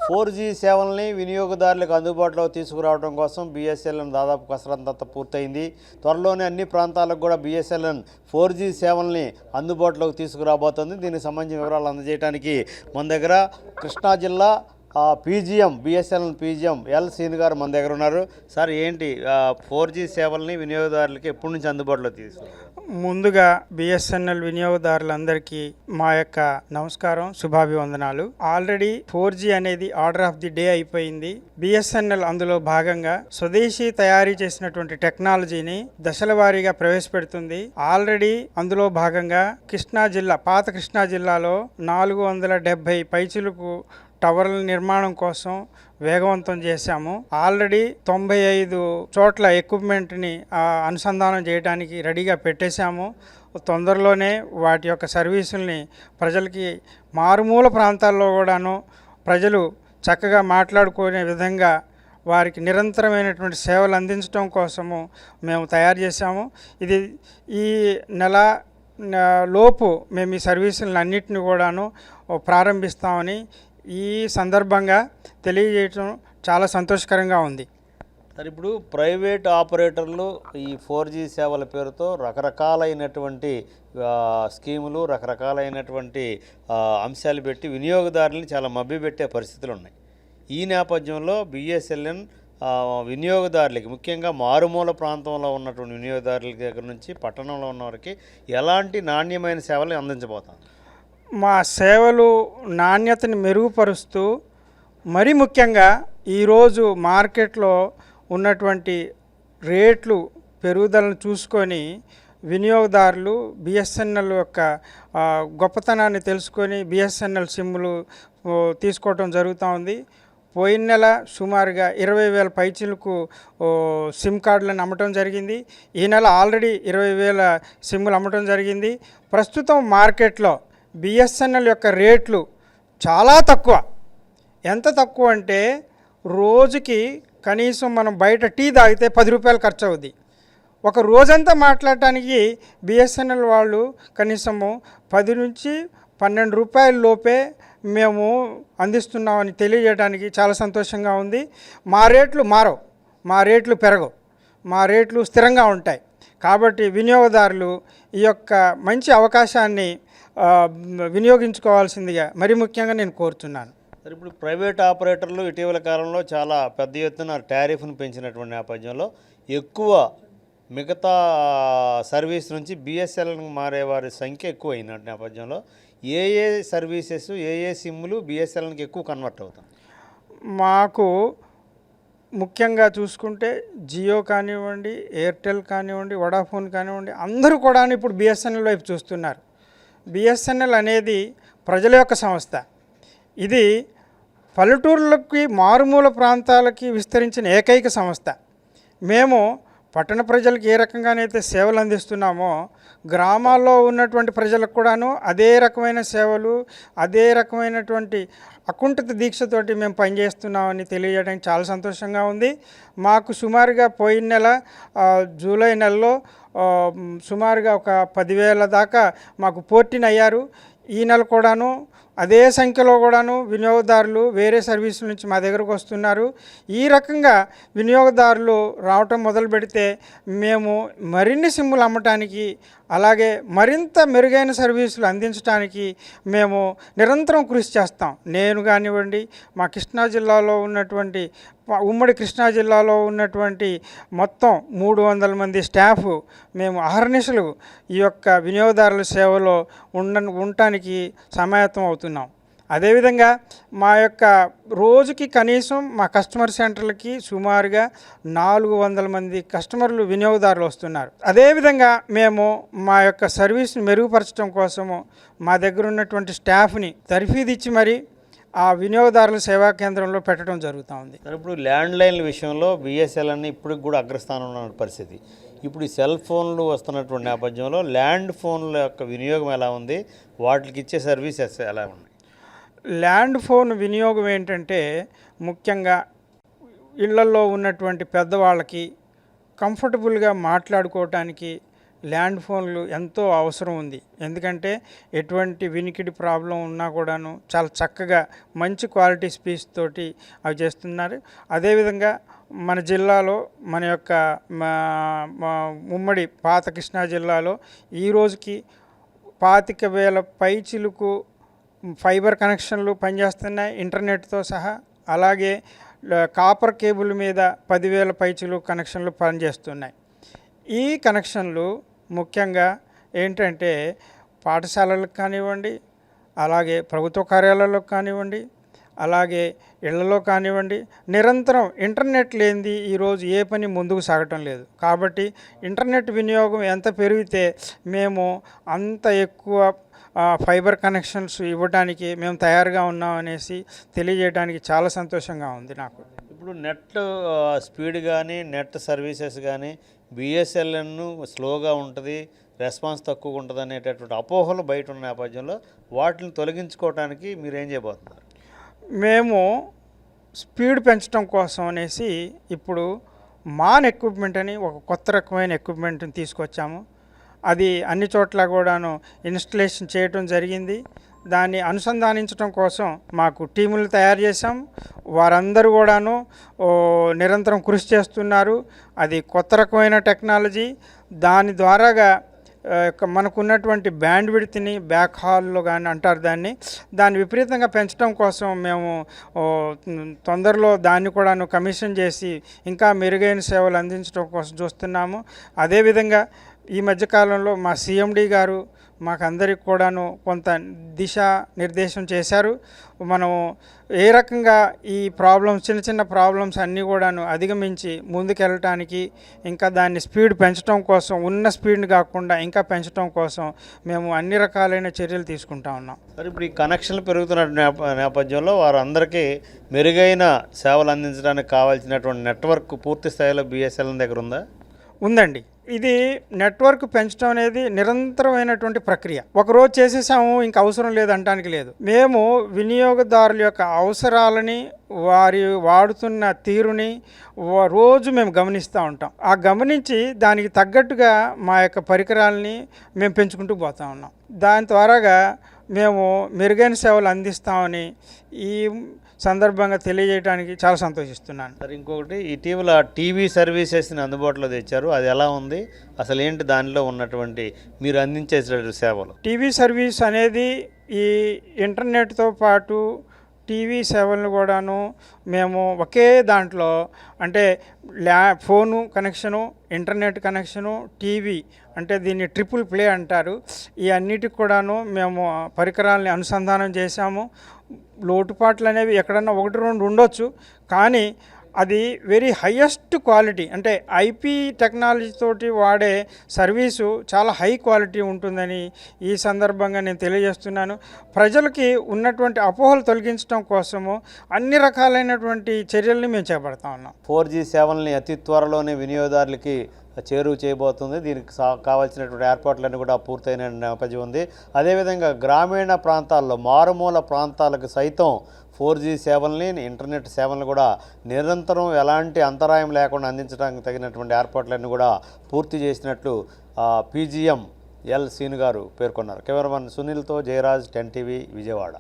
4G సేవల్ని వినియోగదారులకు అందుబాటులోకి తీసుకురావడం కోసం బిఎస్ఎన్ఎల్ దాదాపు కసరత్తంతా పూర్తయింది. త్వరలోనే అన్ని ప్రాంతాలకు కూడా బిఎస్ఎన్ఎల్ 4G సేవల్ని అందుబాటులోకి తీసుకురాబోతోంది. దీనికి సంబంధించిన వివరాలు అందజేయడానికి మన దగ్గర కృష్ణా జిల్లా పీజీఎం బిఎస్ఎన్ఎల్ పీజీఎం ఎల్ సీన్ గారు మన దగ్గర ఉన్నారు. సార్, ఏంటి 4G సేవల్ని వినియోగదారులకి ఎప్పటి నుంచి అందుబాటులో తీసుకురావాలి? ముందుగా బిఎస్ఎన్ఎల్ వినియోగదారులందరికీ మా యొక్క నమస్కారం, శుభాభివందనాలు. ఆల్రెడీ 4G అనేది ఆర్డర్ ఆఫ్ ది డే అయిపోయింది. బిఎస్ఎన్ఎల్ అందులో భాగంగా స్వదేశీ తయారీ చేసినటువంటి టెక్నాలజీని దశల వారీగా ప్రవేశపెడుతుంది. ఆల్రెడీ అందులో భాగంగా పాత కృష్ణా జిల్లాలో 470 పైచిలుకు టవర్ల నిర్మాణం కోసం వేగవంతం చేశాము. ఆల్రెడీ 95 చోట్ల ఎక్విప్మెంట్ని అనుసంధానం చేయడానికి రెడీగా పెట్టేశాము. తొందరలోనే వాటి యొక్క సర్వీసుల్ని ప్రజలకి మారుమూల ప్రాంతాల్లో కూడాను ప్రజలు చక్కగా మాట్లాడుకునే విధంగా వారికి నిరంతరమైనటువంటి సేవలు అందించడం కోసము మేము తయారు చేశాము. ఇది ఈ నెల లోపు మేము ఈ సర్వీసులను అన్నిటిని కూడాను ప్రారంభిస్తామని ఈ సందర్భంగా తెలియజేయటం చాలా సంతోషకరంగా ఉంది. సార్, ఇప్పుడు ప్రైవేట్ ఆపరేటర్లు ఈ 4G సేవల పేరుతో రకరకాలైనటువంటి స్కీములు, రకరకాలైనటువంటి అంశాలు పెట్టి వినియోగదారులను చాలా మభ్యపెట్టే పరిస్థితులు ఉన్నాయి. ఈ నేపథ్యంలో బిఎస్ఎన్ఎల్ వినియోగదారులకి, ముఖ్యంగా మారుమూల ప్రాంతంలో ఉన్నటువంటి వినియోగదారుల దగ్గర నుంచి పట్టణంలో ఉన్న వారికి ఎలాంటి నాణ్యమైన సేవలు అందించబోతాం? మా సేవలు నాణ్యతని మెరుగుపరుస్తూ, మరీ ముఖ్యంగా ఈరోజు మార్కెట్లో ఉన్నటువంటి రేట్లు పెరుగుదలను చూసుకొని వినియోగదారులు బిఎస్ఎన్ఎల్ యొక్క గొప్పతనాన్ని తెలుసుకొని బిఎస్ఎన్ఎల్ సిమ్లు తీసుకోవటం జరుగుతూ ఉంది. పోయిన నెల సుమారుగా 20,000 పైచిలకు సిమ్ కార్డులను అమ్మటం జరిగింది. ఈ నెల ఆల్రెడీ 20,000 సిమ్లు అమ్మటం జరిగింది. ప్రస్తుతం మార్కెట్లో బిఎస్ఎన్ఎల్ యొక్క రేట్లు చాలా తక్కువ. ఎంత తక్కువ అంటే రోజుకి కనీసం మనం బయట టీ తాగితే 10 రూపాయలు ఖర్చు అవుద్ది. ఒక రోజంతా మాట్లాడటానికి బిఎస్ఎన్ఎల్ వాళ్ళు కనీసము 10 నుంచి 12 రూపాయల లోపే మేము అందిస్తున్నామని తెలియజేయడానికి చాలా సంతోషంగా ఉంది. మా రేట్లు మారవు, మా రేట్లు పెరగవు, మా రేట్లు స్థిరంగా ఉంటాయి. కాబట్టి వినియోగదారులు ఈ యొక్క మంచి అవకాశాన్ని వినియోగించుకోవాల్సిందిగా మరీ ముఖ్యంగా నేను కోరుతున్నాను. సరే, ఇప్పుడు ప్రైవేట్ ఆపరేటర్లు ఇటీవల కాలంలో చాలా పెద్ద ఎత్తున టారిఫ్ను పెంచినటువంటి నేపథ్యంలో ఎక్కువ మిగతా సర్వీస్ నుంచి బిఎస్ఎన్ఎల్కి మారే వారి సంఖ్య ఎక్కువ అయిన నేపథ్యంలో ఏ సర్వీసెస్, ఏ సిమ్లు బిఎస్ఎన్ఎల్కి ఎక్కువ కన్వర్ట్ అవుతాయి? మాకు ముఖ్యంగా చూసుకుంటే జియో కానివ్వండి, ఎయిర్టెల్ కానివ్వండి, వడాఫోన్ కానివ్వండి, అందరూ కూడా ఇప్పుడు బిఎస్ఎన్ఎల్ వైపు చూస్తున్నారు. బిఎస్ఎన్ఎల్ అనేది ప్రజల యొక్క సంస్థ. ఇది పల్లెటూర్లకి, మారుమూల ప్రాంతాలకి విస్తరించిన ఏకైక సంస్థ. మేము పట్టణ ప్రజలకు ఏ రకంగానైతే సేవలు అందిస్తున్నామో, గ్రామాల్లో ఉన్నటువంటి ప్రజలకు కూడాను అదే రకమైన సేవలు, అదే రకమైనటువంటి అకుంఠిత దీక్షతోటి మేము పనిచేస్తున్నామని తెలియజేయడానికి చాలా సంతోషంగా ఉంది. మాకు సుమారుగా పోయిన నెల జూలై నెలలో సుమారుగా ఒక 10,000 దాకా మాకు పోర్టిన్ అయ్యారు. ఈ నెల కూడాను అదే సంఖ్యలో కూడాను వినియోగదారులు వేరే సర్వీసుల నుంచి మా దగ్గరకు వస్తున్నారు. ఈ రకంగా వినియోగదారులు రావటం మొదలు పెడితే మేము మరిన్ని సిమ్ములు అమ్మటానికి, అలాగే మరింత మెరుగైన సర్వీసులు అందించడానికి మేము నిరంతరం కృషి చేస్తాం. నేను కానివ్వండి, మా కృష్ణా జిల్లాలో ఉన్నటువంటి, ఉమ్మడి కృష్ణా జిల్లాలో ఉన్నటువంటి మొత్తం 300 మంది స్టాఫ్ మేము అహర్నిశలు ఈ యొక్క వినియోగదారుల సేవలో ఉండటానికి సమాయత్తం అవుతున్నాం. అదేవిధంగా మా యొక్క రోజుకి కనీసం మా కస్టమర్ సెంటర్లకి సుమారుగా 400 మంది కస్టమర్లు, వినియోగదారులు వస్తున్నారు. అదేవిధంగా మేము మా యొక్క సర్వీస్ని మెరుగుపరచడం కోసము మా దగ్గర ఉన్నటువంటి స్టాఫ్ని తర్ఫీదిచ్చి మరి ఆ వినియోగదారుల సేవా కేంద్రంలో పెట్టడం జరుగుతూ ఉంది. ఇప్పుడు ల్యాండ్లైన్ల విషయంలో బిఎస్ఎన్ఎల్ ఇప్పుడు కూడా అగ్రస్థానంలో ఉన్న పరిస్థితి. ఇప్పుడు ఈ సెల్ ఫోన్లు వస్తున్నటువంటి నేపథ్యంలో ల్యాండ్ ఫోన్ల యొక్క వినియోగం ఎలా ఉంది, వాటికి ఇచ్చే సర్వీసెస్ ఎలా ఉన్నాయి? ల్యాండ్ ఫోన్ వినియోగం ఏంటంటే ముఖ్యంగా ఇళ్లల్లో ఉన్నటువంటి పెద్దవాళ్ళకి కంఫర్టబుల్గా మాట్లాడుకోవటానికి ల్యాండ్ ఫోన్లు ఎంతో అవసరం ఉంది. ఎందుకంటే ఎటువంటి వినికిడి ప్రాబ్లం ఉన్నా కూడాను చాలా చక్కగా మంచి క్వాలిటీ స్పీచ్ తోటి అవి చేస్తున్నారు. అదేవిధంగా మన జిల్లాలో మన యొక్క ఉమ్మడి పాత కృష్ణా జిల్లాలో ఈ రోజుకి 25,000 పైచిలుకు ఫైబర్ కనెక్షన్లు పనిచేస్తున్నాయి ఇంటర్నెట్తో సహా. అలాగే కాపర్ కేబుల్ మీద 10,000 పైచిలుకు కనెక్షన్లు పనిచేస్తున్నాయి. ఈ కనెక్షన్లు ముఖ్యంగా ఏంటంటే పాఠశాలలకు కానివ్వండి, అలాగే ప్రభుత్వ కార్యాలయాలకు కానివ్వండి, అలాగే ఇళ్లలో కానివ్వండి, నిరంతరం ఇంటర్నెట్ లేనిది ఈరోజు ఏ పని ముందుకు సాగటం లేదు. కాబట్టి ఇంటర్నెట్ వినియోగం ఎంత పెరిగితే మేము అంత ఎక్కువ ఫైబర్ కనెక్షన్స్ ఇవ్వడానికి మేము తయారుగా ఉన్నాం అనేసి తెలియజేయడానికి చాలా సంతోషంగా ఉంది నాకు. ఇప్పుడు నెట్ స్పీడ్ కానీ నెట్ సర్వీసెస్ కానీ బిఎస్ఎల్ఎన్ స్లోగా ఉంటుంది, రెస్పాన్స్ తక్కువగా ఉంటుంది అనేటటువంటి అపోహలు బయట ఉన్న నేపథ్యంలో వాటిని తొలగించుకోవడానికి మీరు ఏం చేయబోతున్నారు? మేము స్పీడ్ పెంచడం కోసం అనేసి ఇప్పుడు మాన్ ఎక్విప్మెంట్ అని ఒక కొత్త రకమైన ఎక్విప్మెంట్ని తీసుకొచ్చాము. అది అన్ని చోట్ల కూడాను ఇన్స్టలేషన్ చేయటం జరిగింది. దాన్ని అనుసంధానించడం కోసం మాకు టీములు తయారు చేశాం. వారందరూ కూడాను నిరంతరం కృషి చేస్తున్నారు. అది కొత్త రకమైన టెక్నాలజీ. దాని ద్వారాగా మనకున్నటువంటి బ్యాండ్ విడ్త్ని బ్యాక్ హాల్లో కానీ అంటారు దాన్ని విపరీతంగా పెంచడం కోసం మేము తొందరలో దాన్ని కూడాను కమిషన్ చేసి ఇంకా మెరుగైన సేవలు అందించడం కోసం చూస్తున్నాము. అదేవిధంగా ఈ మధ్యకాలంలో మా సిఎండి గారు మాకందరికి కూడాను కొంత దిశ నిర్దేశం చేశారు. మనం ఏ రకంగా ఈ ప్రాబ్లమ్స్ చిన్న చిన్న ప్రాబ్లమ్స్ అన్నీ కూడాను అధిగమించి ముందుకెళ్ళటానికి, ఇంకా దాన్ని స్పీడ్ పెంచడం కోసం, ఉన్న స్పీడ్ని కాకుండా ఇంకా పెంచడం కోసం మేము అన్ని రకాలైన చర్యలు తీసుకుంటా ఉన్నాం. మరి ఇప్పుడు ఈ కనెక్షన్లు పెరుగుతున్న నేపథ్యంలో వారందరికీ మెరుగైన సేవలు అందించడానికి కావాల్సినటువంటి నెట్వర్క్ పూర్తి స్థాయిలో బిఎస్ఎన్ఎల్ దగ్గర ఉందా? ఉందండి. ఇది నెట్వర్క్ పెంచడం అనేది నిరంతరమైనటువంటి ప్రక్రియ. ఒకరోజు చేసేసాము ఇంక అవసరం లేదు అనడానికి లేదు. మేము వినియోగదారుల యొక్క అవసరాలని, వారి వాడుతున్న తీరుని రోజు మేము గమనిస్తూ ఉంటాం. ఆ గమనించి దానికి తగ్గట్టుగా మా యొక్క పరికరాలని మేము పెంచుకుంటూ పోతూ ఉన్నాం. దాని ద్వారాగా మేము మెరుగైన సేవలు అందిస్తామని ఈ సందర్భంగా తెలియజేయడానికి చాలా సంతోషిస్తున్నాను. సార్, ఇంకొకటి ఇటీవల టీవీ సర్వీసెస్ని అందుబాటులో తెచ్చారు. అది ఎలా ఉంది? అసలు ఏంటి దానిలో ఉన్నటువంటి మీరు అందించే సేవలు? టీవీ సర్వీస్ అనేది ఈ ఇంటర్నెట్తో పాటు టీవీ సేవలను కూడాను మేము ఒకే దాంట్లో, అంటే phone connection, internet connection, TV అంటే దీన్ని ట్రిపుల్ ప్లే అంటారు. ఈ అన్నిటికి కూడాను మేము పరికరాలని అనుసంధానం చేశాము. లోటుపాట్లు అనేవి ఎక్కడన్నా 1-2 ఉండొచ్చు, కానీ అది వెరీ హయ్యెస్ట్ క్వాలిటీ, అంటే ఐపీ టెక్నాలజీ తోటి వాడే సర్వీసు చాలా హై క్వాలిటీ ఉంటుందని ఈ సందర్భంగా నేను తెలియజేస్తున్నాను. ప్రజలకి ఉన్నటువంటి అపోహలు తొలగించడం కోసము అన్ని రకాలైనటువంటి చర్యల్ని మేము చేపడతా ఉన్నాం. 4G సేవల్ని అతి త్వరలోనే వినియోగదారులకి చేరువ చేయబోతుంది. దీనికి కావాల్సినటువంటి ఏర్పాట్లన్నీ కూడా పూర్తయిన నేపథ్యం ఉంది. అదేవిధంగా గ్రామీణ ప్రాంతాల్లో, మారుమూల ప్రాంతాలకు సైతం 4G సేవల్ని, ఇంటర్నెట్ సేవలను కూడా నిరంతరం ఎలాంటి అంతరాయం లేకుండా అందించడానికి తగినటువంటి ఏర్పాట్లన్నీ కూడా పూర్తి చేసినట్లు PGM ఎల్ సీను గారు పేర్కొన్నారు. కెమెరామన్ సునీల్తో జయరాజ్, 10 TV, విజయవాడ.